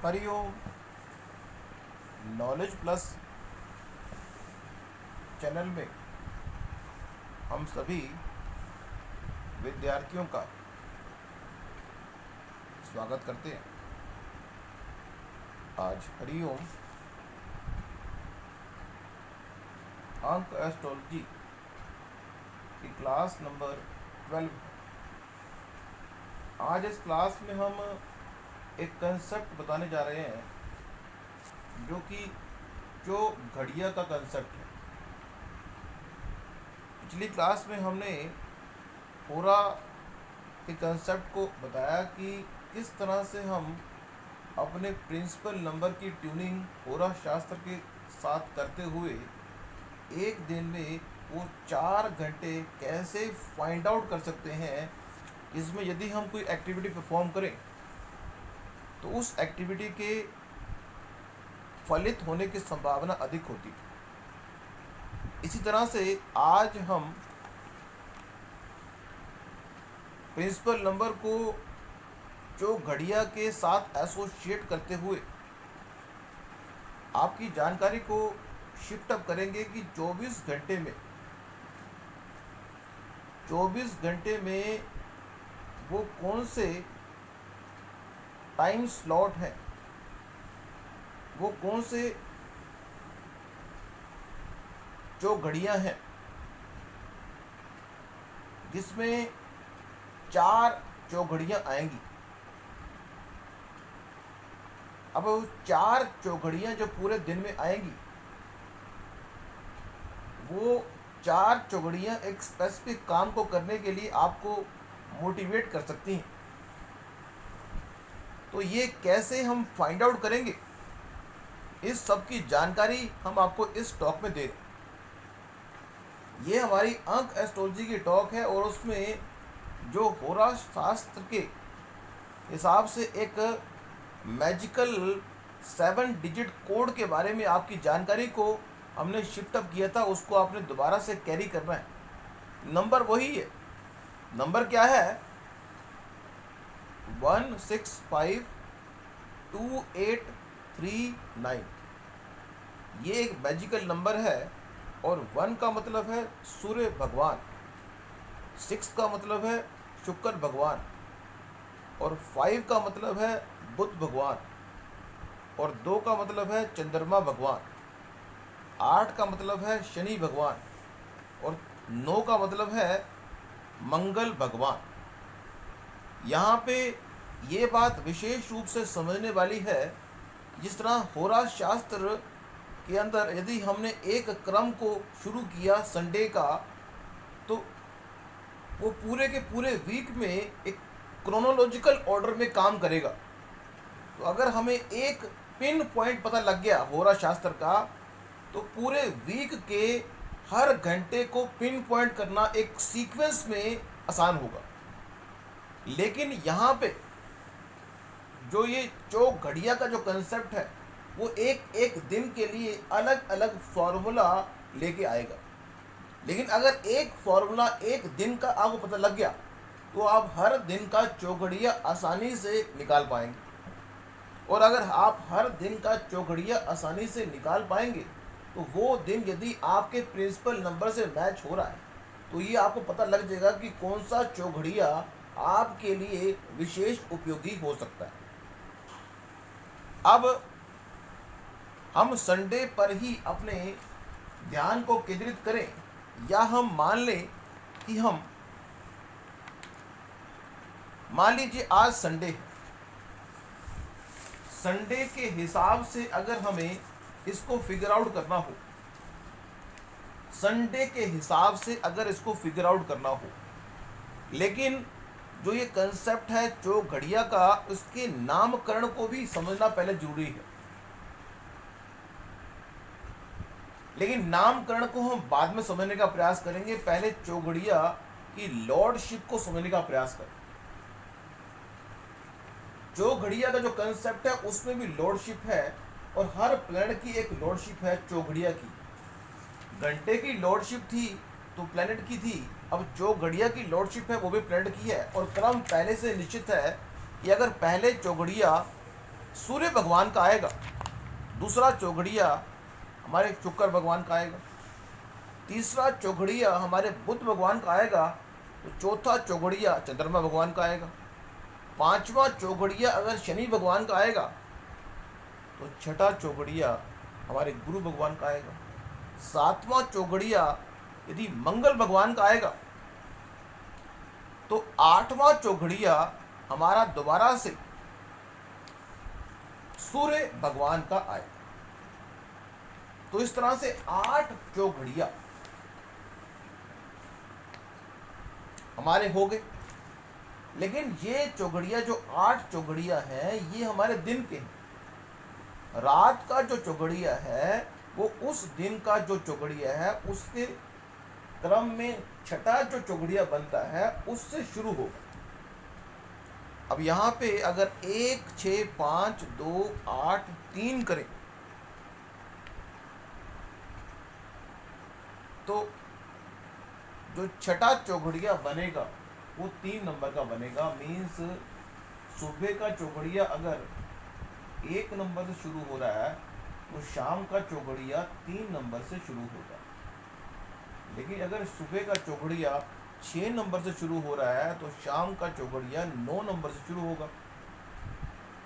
Hariom. Knowledge plus channel में हम सभी विद्यार्थियों का स्वागत करते हैं। आज हरिओम अंक एस्ट्रोलॉजी की क्लास नंबर 12 है। आज इस क्लास में हम एक कंसेप्ट बताने जा रहे हैं जो घड़िया का कंसेप्ट है। पिछली क्लास में हमने पूरा के कंसेप्ट को बताया कि किस तरह से हम अपने प्रिंसिपल नंबर की ट्यूनिंग पूरा शास्त्र के साथ करते हुए एक दिन में वो 4 घंटे कैसे फाइंड आउट कर सकते हैं। इसमें यदि हम कोई एक्टिविटी परफॉर्म करें तो उस एक्टिविटी के फलित होने की संभावना अधिक होती है। इसी तरह से आज हम प्रिंसिपल नंबर को जो घड़िया के साथ एसोसिएट करते हुए आपकी जानकारी को शिफ्ट अप करेंगे कि 24 घंटे में वो कौन से टाइम स्लॉट है, वो कौन से जो घड़ियां हैं जिसमें 4 चौघड़ियां आएंगी। अब वो 4 चौघड़ियां जो पूरे दिन में आएंगी, वो 4 चौघड़ियां एक स्पेसिफिक काम को करने के लिए आपको मोटिवेट कर सकती हैं। तो ये कैसे हम फाइंड आउट करेंगे, इस सब की जानकारी हम आपको इस टॉक में दे रहे हैं। ये हमारी अंक एस्ट्रोलॉजी की टॉक है और उसमें जो होरा शास्त्र के हिसाब से एक मैजिकल 7 डिजिट कोड के बारे में आपकी जानकारी को हमने शिफ्ट अप किया था, उसको आपने दोबारा से कैरी करना है। नंबर वही है। नंबर क्या है? 165289। ये एक मैजिकल नंबर है और 1 का मतलब है सूर्य भगवान, 6 का मतलब है शुक्र भगवान और 5 का मतलब है बुध भगवान और 2 का मतलब है चंद्रमा भगवान, 8 का मतलब है शनि भगवान और 9 का मतलब है मंगल भगवान। यहाँ पे ये बात विशेष रूप से समझने वाली है, जिस तरह होरा शास्त्र के अंदर यदि हमने एक क्रम को शुरू किया संडे का, तो वो पूरे के पूरे वीक में एक क्रोनोलॉजिकल ऑर्डर में काम करेगा। तो अगर हमें एक पिन पॉइंट पता लग गया होरा शास्त्र का, तो पूरे वीक के हर घंटे को पिन पॉइंट करना एक सीक्वेंस में आसान होगा। लेकिन यहाँ पे जो घड़िया का जो कंसेप्ट है, वो एक एक दिन के लिए अलग अलग फॉर्मूला लेके आएगा। लेकिन अगर एक फॉर्मूला एक दिन का आपको पता लग गया, तो आप हर दिन का चौघड़िया आसानी से निकाल पाएंगे। और अगर आप हर दिन का चौघड़िया आसानी से निकाल पाएंगे, तो वो दिन यदि आपके प्रिंसिपल नंबर से मैच हो रहा है, तो ये आपको पता लग जाएगा कि कौन सा चौघड़िया आपके लिए विशेष उपयोगी हो सकता है। अब हम संडे पर ही अपने ध्यान को केंद्रित करें, या हम मान लीजिए आज संडे है। संडे के हिसाब से अगर हमें इसको फिगर आउट करना हो, संडे के हिसाब से अगर इसको फिगर आउट करना हो, लेकिन जो ये कंसेप्ट है जो घड़िया का, उसके नामकरण को भी समझना पहले जरूरी है। लेकिन नामकरण को हम बाद में समझने का प्रयास करेंगे, पहले चौघड़िया की लॉर्डशिप को समझने का प्रयास करें। चौघड़िया का जो कंसेप्ट है उसमें भी लॉर्डशिप है और हर प्लैनेट की एक लॉर्डशिप है चौघड़िया की। घंटे की लॉर्डशिप थी तो प्लैनेट की थी, अब जो घड़िया की लॉर्डशिप है वो भी प्लैनेट की है। और क्रम पहले से निश्चित है कि अगर पहले चौघड़िया सूर्य भगवान का आएगा, दूसरा चौघड़िया हमारे शुक्र भगवान का आएगा, तीसरा चौघड़िया हमारे बुध भगवान का आएगा, तो चौथा चौघड़िया चंद्रमा भगवान का आएगा, पांचवा चौघड़िया अगर शनि भगवान का आएगा तो छठा चौघड़िया हमारे गुरु भगवान का आएगा, सातवां चौघड़िया यदि मंगल भगवान का आएगा तो आठवां चौघड़िया हमारा दोबारा से सूर्य भगवान का आएगा। तो इस तरह से 8 चौघड़िया हमारे हो गए। लेकिन ये चौघड़िया जो 8 चौघड़िया हैं ये हमारे दिन के हैं। रात का जो चौघड़िया है वो उस दिन का जो चौघड़िया है उसके क्रम में छठा जो चौघड़िया बनता है उससे शुरू होगा। अब यहाँ पे अगर 1, 6, 5, 2, 8, 3 करें तो जो छठा चौघड़िया बनेगा वो 3 नंबर का बनेगा। मीन्स सुबह का चौघड़िया अगर 1 नंबर से शुरू हो रहा है तो शाम का चौघड़िया 3 नंबर से शुरू होगा। लेकिन अगर सुबह का चौघड़िया 6 नंबर से शुरू हो रहा है तो शाम का चौघड़िया 9 नंबर से शुरू होगा।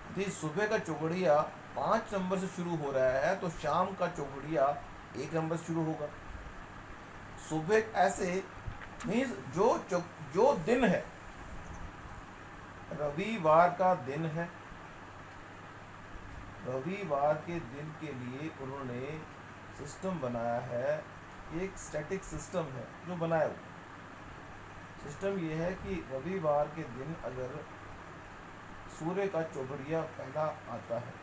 यदि सुबह का चौघड़िया 5 नंबर से शुरू हो रहा है तो शाम का चौघड़िया 1 नंबर से शुरू होगा। सुबह ऐसे मीन्स जो दिन है, रविवार का दिन है, रविवार के दिन के लिए उन्होंने सिस्टम बनाया है, एक स्टैटिक सिस्टम है जो बनाया हुआ। सिस्टम ये है कि रविवार के दिन अगर सूर्य का चौघड़िया पहला आता है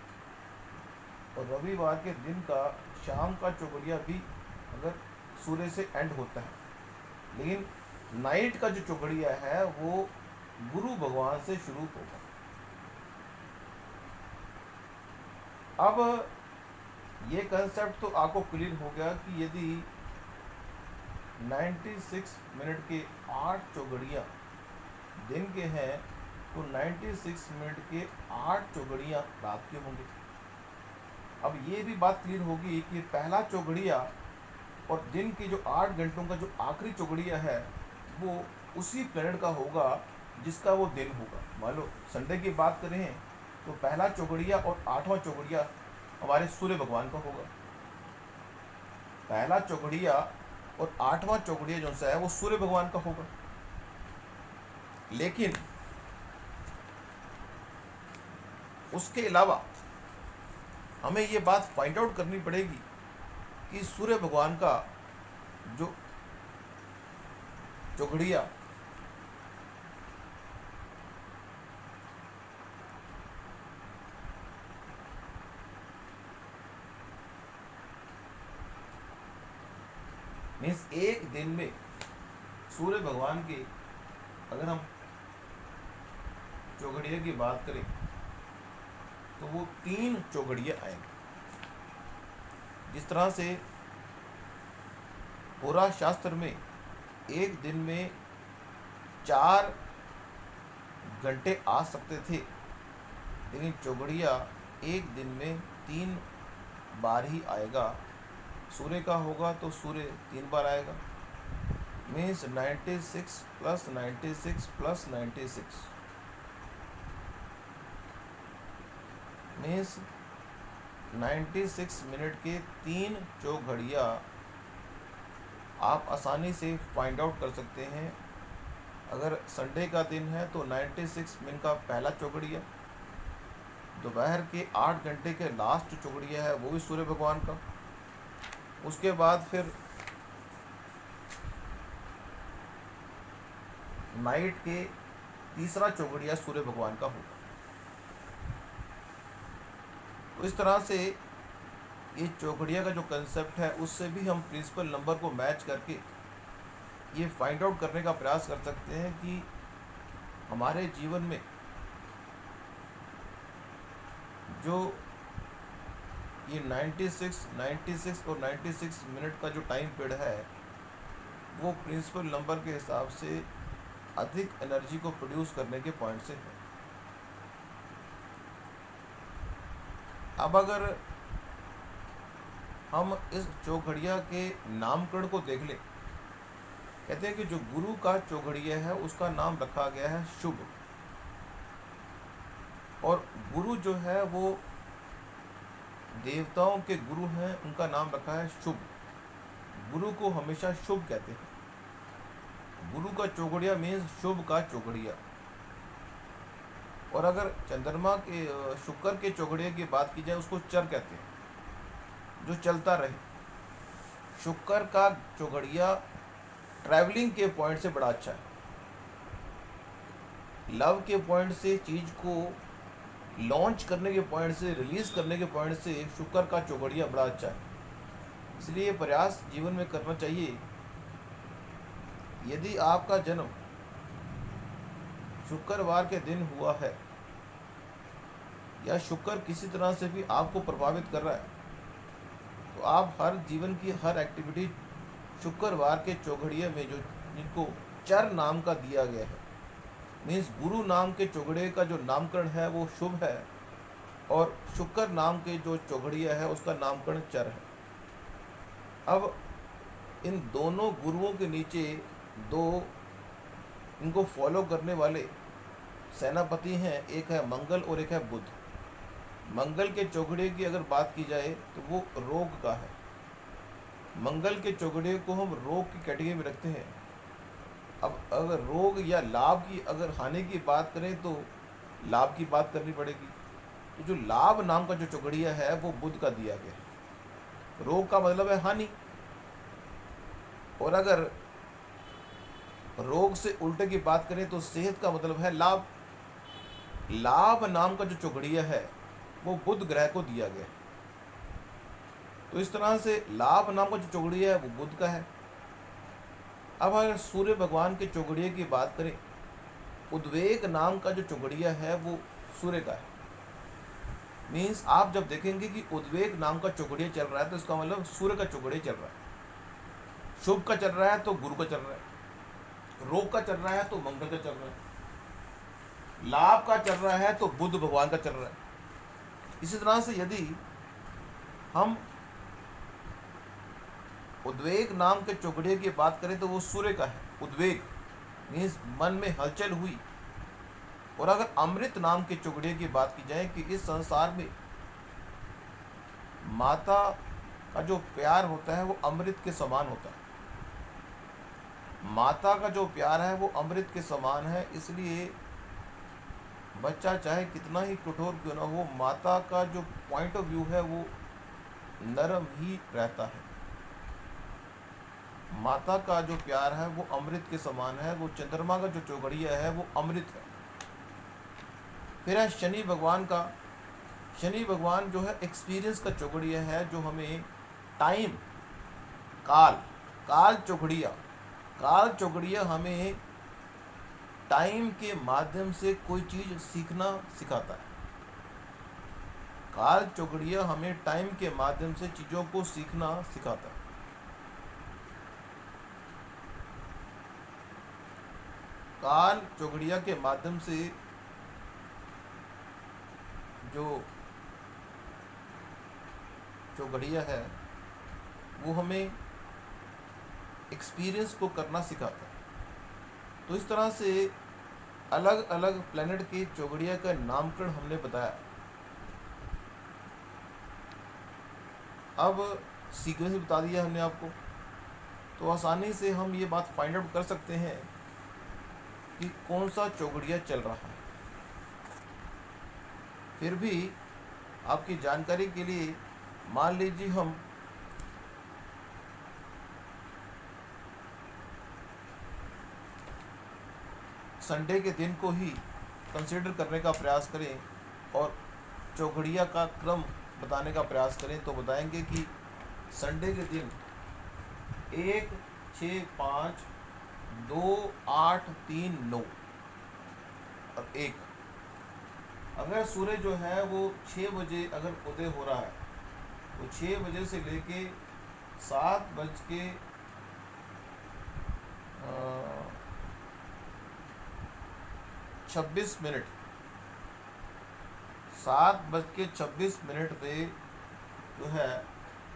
और रविवार के दिन का शाम का चौघड़िया भी अगर सूर्य से एंड होता है, लेकिन नाइट का जो चौघड़िया है वो गुरु भगवान से शुरू होगा। अब ये कंसेप्ट तो आपको क्लियर हो गया कि यदि 96 मिनट के 8 चौघड़ियाँ दिन के हैं तो 96 मिनट के 8 चौघड़ियाँ रात के होंगे। अब ये भी बात क्लियर होगी कि पहला चौघड़िया और दिन के जो 8 घंटों का जो आखिरी चौघड़िया है वो उसी प्लेनेट का होगा जिसका वो दिन होगा। मान लो संडे की बात करें तो पहला चौघड़िया और 8वां चौघड़िया हमारे सूर्य भगवान का होगा। पहला चौघड़िया और 8वां चौघड़िया जो सा है वो सूर्य भगवान का होगा। लेकिन उसके अलावा हमें ये बात फाइंड आउट करनी पड़ेगी कि सूर्य भगवान का जो चौघड़िया मीन्स एक दिन में सूर्य भगवान के अगर हम चौघड़िया की बात करें तो वो 3 चौघड़िया आएंगे। जिस तरह से पूरा शास्त्र में एक दिन में 4 घंटे आ सकते थे, लेकिन चौघड़िया एक दिन में 3 बार ही आएगा। सूर्य का होगा तो सूर्य 3 बार आएगा। Means 96 plus 96 plus 96 means 96 minute के 3 चौघड़िया आप आसानी से फाइंड आउट कर सकते हैं। अगर संडे का दिन है तो 96 मिनट का पहला चौघड़िया, दोपहर के 8 घंटे के लास्ट चौघड़िया है वो भी सूर्य भगवान का। उसके बाद फिर नाइट के तीसरा चौघड़िया सूर्य भगवान का होगा। तो इस तरह से ये चौघड़िया का जो कंसेप्ट है उससे भी हम प्रिंसिपल नंबर को मैच करके ये फाइंड आउट करने का प्रयास कर सकते हैं कि हमारे जीवन में जो ये 96 और 96 मिनट का जो टाइम पीरियड है वो प्रिंसिपल नंबर के हिसाब से अधिक एनर्जी को प्रोड्यूस करने के पॉइंट से है। अब अगर हम इस चौघड़िया के नामकरण को देख लें, कहते हैं कि जो गुरु का चौघड़िया है उसका नाम रखा गया है शुभ। और गुरु जो है वो देवताओं के गुरु हैं, उनका नाम रखा है शुभ। गुरु को हमेशा शुभ कहते हैं। गुरु का चौघड़िया मीन्स शुभ का चौघड़िया। और अगर चंद्रमा के शुक्र के चौघड़िया की बात की जाए उसको चर कहते हैं, जो चलता रहे। शुक्र का चौघड़िया ट्रैवलिंग के पॉइंट से बड़ा अच्छा है। लव के पॉइंट से, चीज को लॉन्च करने के पॉइंट से, रिलीज करने के पॉइंट से शुक्र का चौघड़िया बड़ा अच्छा है। इसलिए प्रयास जीवन में करना चाहिए। यदि आपका जन्म शुक्रवार के दिन हुआ है या शुक्र किसी तरह से भी आपको प्रभावित कर रहा है, तो आप हर जीवन की हर एक्टिविटी शुक्रवार के चौघड़िया में, जो जिनको चर नाम का दिया गया है, मीन्स गुरु नाम के चौघड़िया का जो नामकरण है वो शुभ है, और शुक्र नाम के जो चौघड़िया है उसका नामकरण चर है। अब इन दोनों गुरुओं के नीचे दो इनको फॉलो करने वाले सेनापति हैं, एक है मंगल और एक है बुध। मंगल के चौघड़िए की अगर बात की जाए तो वो रोग का है। मंगल के चौघड़िए को हम रोग की कैटेगरी में रखते हैं। अब अगर रोग या लाभ की, अगर हानि की बात करें तो लाभ की बात करनी पड़ेगी। तो जो लाभ नाम का जो चौघड़िया है वो बुध का दिया गया है। रोग का मतलब है हानि, और अगर रोग से उल्टे की बात करें तो सेहत का मतलब है लाभ। लाभ नाम का जो चौघड़िया है वो बुध ग्रह को दिया गया है। तो इस तरह से लाभ नाम का जो चौघड़िया है वो बुध का है। अब अगर सूर्य भगवान के चौघड़िए की बात करें, उद्वेग नाम का जो चौघड़िया है वो सूर्य का है। मीन्स आप जब देखेंगे कि उद्वेग नाम का चौघड़िया चल रहा है तो इसका मतलब सूर्य का चौघड़िया चल रहा है। शुभ का चल रहा है तो गुरु का चल रहा है, रोग का चल रहा है तो मंगल का चल रहा है, लाभ का चल रहा है तो बुध भगवान का चल रहा है। इसी तरह से यदि हम उद्वेग नाम के चौघड़िए की बात करें तो वो सूर्य का है। उद्वेग मीन्स मन में हलचल हुई। और अगर अमृत नाम के चौघड़िए की बात की जाए कि इस संसार में माता का जो प्यार होता है वो अमृत के समान होता है। माता का जो प्यार है वो अमृत के समान है, इसलिए बच्चा चाहे कितना ही कठोर क्यों ना हो, माता का जो पॉइंट ऑफ व्यू है वो नरम ही रहता है। माता का जो प्यार है वो अमृत के समान है। वो चंद्रमा का जो चौघड़िया है वो अमृत है। फिर है शनि भगवान का। शनि भगवान जो है एक्सपीरियंस का चौघड़िया है, जो हमें टाइम, काल चौघड़िया, काल चौघड़िया हमें टाइम के माध्यम से कोई चीज सीखना सिखाता है। काल चौघड़िया हमें टाइम के माध्यम से चीजों को सीखना सिखाता है। काल चौघड़िया के माध्यम से जो चौघड़िया है वो हमें एक्सपीरियंस को करना सिखाता है। तो इस तरह से अलग अलग प्लेनेट के चौघड़िया का नामकरण हमने बताया। अब सीक्वेंस बता दिया हमने आपको, तो आसानी से हम ये बात फाइंड आउट कर सकते हैं कि कौन सा चौघड़िया चल रहा है। फिर भी आपकी जानकारी के लिए मान लीजिए हम संडे के दिन को ही कंसीडर करने का प्रयास करें और चौघड़िया का क्रम बताने का प्रयास करें, तो बताएंगे कि संडे के दिन 1, 6, 5, 2, 8, 3, 9 और 1। अगर सूर्य जो है वो 6 बजे अगर उदय हो रहा है तो 6 बजे से लेके 7:26 7:26 पे जो है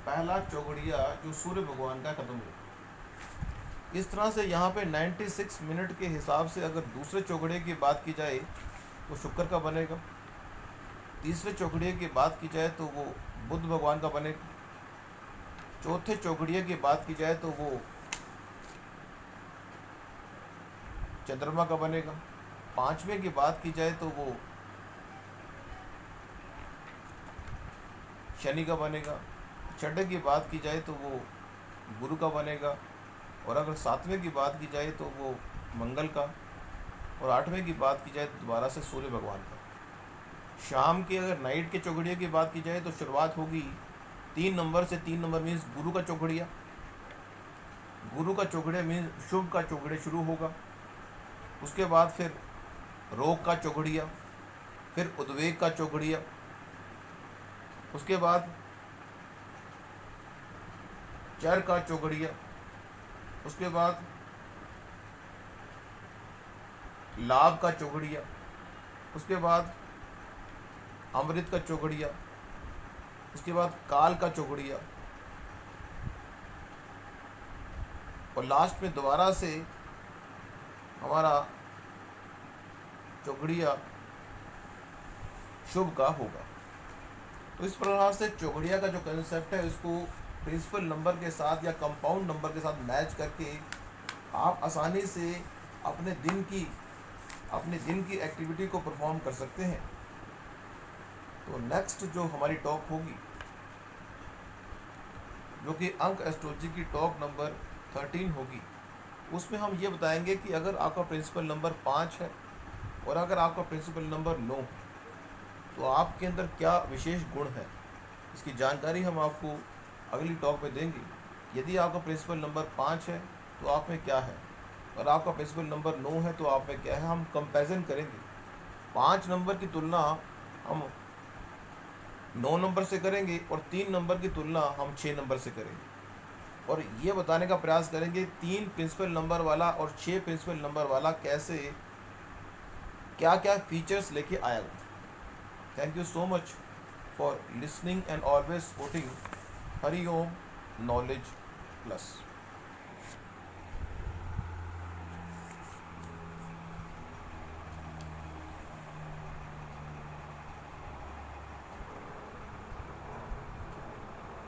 पहला चौघड़िया जो सूर्य भगवान का खत्म हुआ। इस तरह से यहाँ पे 96 मिनट के हिसाब से अगर दूसरे चौघड़े की बात की जाए तो शुक्र का बनेगा, तीसरे चौघड़िए की बात की जाए तो वो बुध भगवान का बनेगा, चौथे चौघड़िए की बात की जाए तो वो चंद्रमा का बनेगा, पांचवें की बात की जाए तो वो शनि का बनेगा, छठे की बात की जाए तो वो गुरु का बनेगा, और अगर सातवें की बात की जाए तो वो मंगल का, और आठवें की बात की जाए तो दोबारा से सूर्य भगवान का। शाम के अगर नाइट के चौघड़िया की बात की जाए तो शुरुआत होगी 3 नंबर से। 3 नंबर मीन्स गुरु का चौघड़िया, गुरु का चौघड़िया मीन्स शुभ का चौघड़िया शुरू होगा। उसके बाद फिर रोग का चौघड़िया, फिर उद्वेग का चौघड़िया, उसके बाद चर का चौघड़िया, उसके बाद लाभ का चौघड़िया, उसके बाद अमृत का चौघड़िया, उसके बाद काल का चौघड़िया, और लास्ट में दोबारा से हमारा चौघड़िया शुभ का होगा। तो इस प्रकार से चौघड़िया का जो कंसेप्ट है इसको प्रिंसिपल नंबर के साथ या कंपाउंड नंबर के साथ मैच करके आप आसानी से अपने दिन की एक्टिविटी को परफॉर्म कर सकते हैं। तो नेक्स्ट जो हमारी टॉक होगी, जो कि अंक एस्ट्रोलॉजी की टॉक नंबर 13 होगी, उसमें हम ये बताएंगे कि अगर आपका प्रिंसिपल नंबर 5 है और अगर आपका प्रिंसिपल नंबर 9, तो आपके अंदर क्या विशेष गुण है, इसकी जानकारी हम आपको अगली टॉक में देंगे। यदि आपका प्रिंसिपल नंबर 5 है तो आप में क्या है, और आपका प्रिंसिपल नंबर 9 है तो आप में क्या है, हम कंपैरिजन करेंगे। 5 नंबर की तुलना हम 9 नंबर से करेंगे और 3 नंबर की तुलना हम 6 नंबर से करेंगे, और ये बताने का प्रयास करेंगे 3 प्रिंसिपल नंबर वाला और 6 प्रिंसिपल नंबर वाला कैसे क्या क्या फीचर्स लेके आएगा। Thank you so much for listening and always supporting Hari Om knowledge plus.